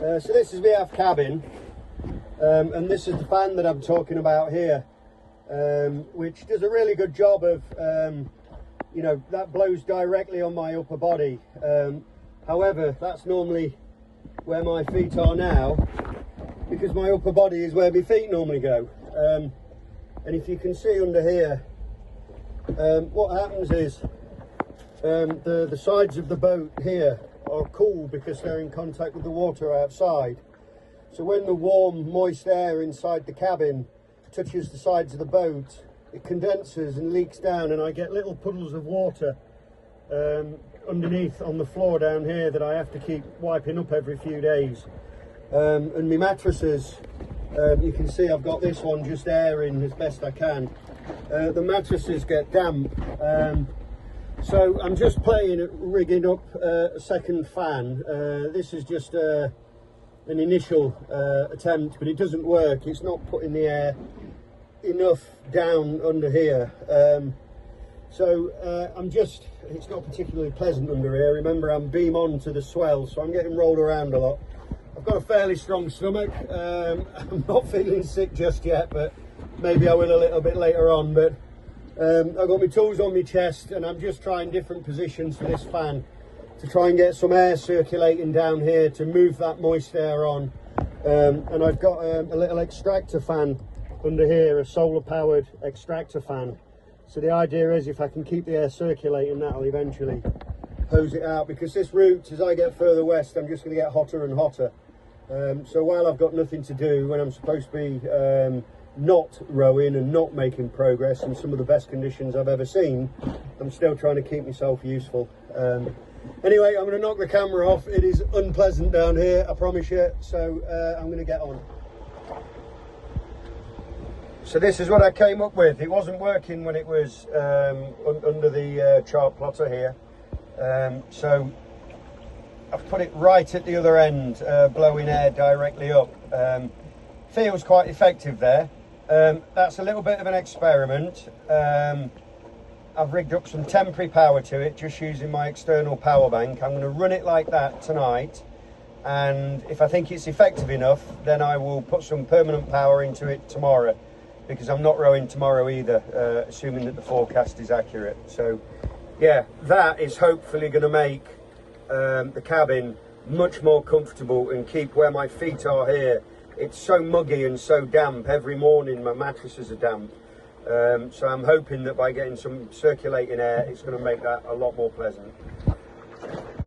So this is the aft cabin, and this is the fan that I'm talking about here, which does a really good job of, you know, that blows directly on my upper body. However, that's normally where my feet are now, because my upper body is where my feet normally go. And if you can see under here, what happens is the sides of the boat here are cool because they're in contact with the water outside. So when the warm, moist air inside the cabin touches the sides of the boat, it condenses and leaks down, and I get little puddles of water underneath on the floor down here that I have to keep wiping up every few days. And my mattresses, you can see I've got this one just airing as best I can. The mattresses get damp. So I'm just playing at rigging up a second fan. This is just an initial attempt, but it doesn't work. It's not putting the air enough down under here. It's not particularly pleasant under here. Remember, I'm beam on to the swell, so I'm getting rolled around a lot. I've got a fairly strong stomach. I'm not feeling sick just yet, but maybe I will a little bit later on. But I've got my tools on my chest, and I'm just trying different positions for this fan to try and get some air circulating down here to move that moist air on. And I've got a little extractor fan under here, a solar powered extractor fan. So the idea is, if I can keep the air circulating, that'll eventually hose it out, because this route, as I get further west, I'm just going to get hotter and hotter. So while I've got nothing to do, when I'm supposed to be not rowing and not making progress in some of the best conditions I've ever seen, I'm still trying to keep myself useful. Anyway, I'm going to knock the camera off. It is unpleasant down here, I promise you, so I'm going to get on. So this is what I came up with. It wasn't working when it was under the chart plotter here, so I've put it right at the other end, blowing air directly up. Feels quite effective there. That's a little bit of an experiment. I've rigged up some temporary power to it, just using my external power bank. I'm going to run it like that tonight, and if I think it's effective enough, then I will put some permanent power into it tomorrow, because I'm not rowing tomorrow either, assuming that the forecast is accurate. So yeah, that is hopefully going to make the cabin much more comfortable and keep where my feet are here. It's so muggy and so damp. Every morning my mattresses are damp. So I'm hoping that by getting some circulating air, it's going to make that a lot more pleasant.